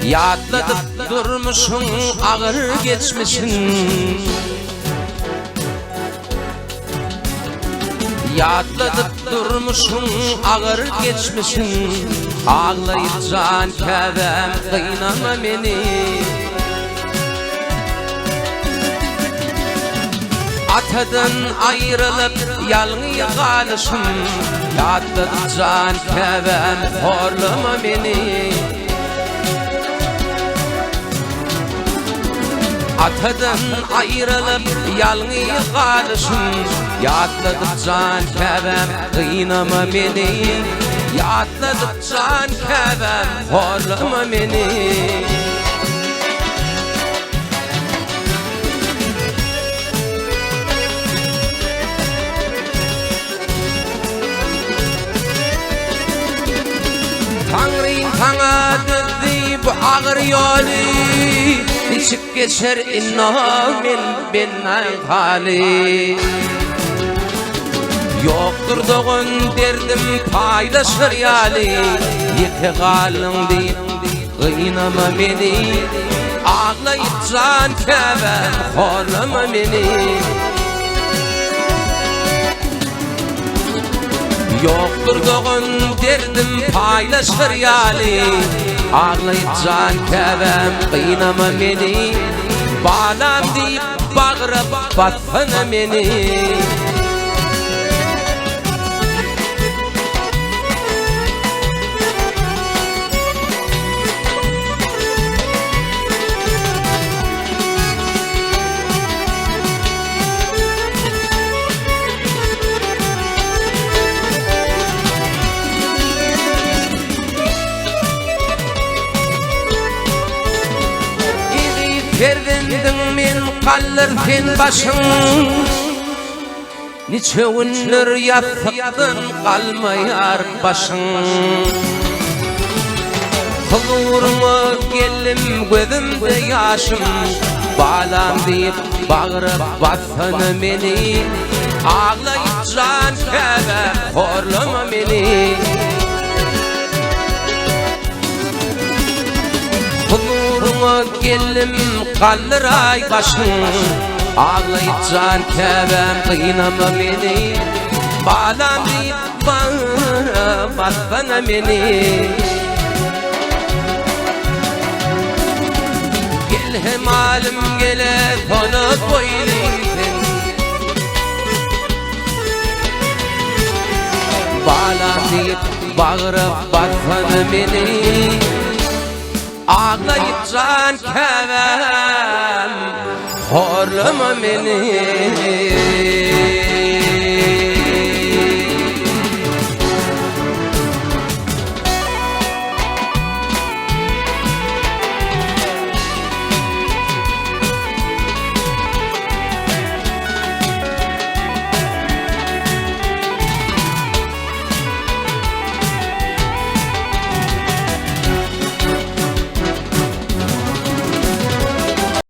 Yadladıp durmuşsun ağır geçmişin, yadladıp durmuşsun ağır geçmişin. Ağlayıp can kevem kıynama beni. Atadan ayrılıp yalnız kalışım, yadladıp can kevem horlama beni. Atadan ayrılıp yalnız kalışım, yadladıp can kevem kıynama beni. Yadladıp can kevem horlama beni. Tanrı'yın sana düzdü bu ağır yolu, içip geçer innamin binnen hali. Yoktur doğun derdim paylaşır yali, yıkı kalın deyip kıynama beni. Ağlayıp can kevem horlama beni. Yoktur doğun derdim paylaşır yali, ağlayıp can kevem kıynama beni. Balam deyip bağırıp batfana beni. Perdendin men kallar sen başın, niçe günler yatıktın kalmayar başın. Kılurma gelim gözümde yaşım, balam deyip bağırıp batsana beni. Ağlayıp can kevem horlama beni. Gelim kalır ay başın, ağlayıp can kevem kıynama beni. Balam deyip bağırıp batfana beni. Gel hemalim gele tonup boylayın, balam deyip bağırıp batfana beni. Ağlayıp can kevem horlama beni.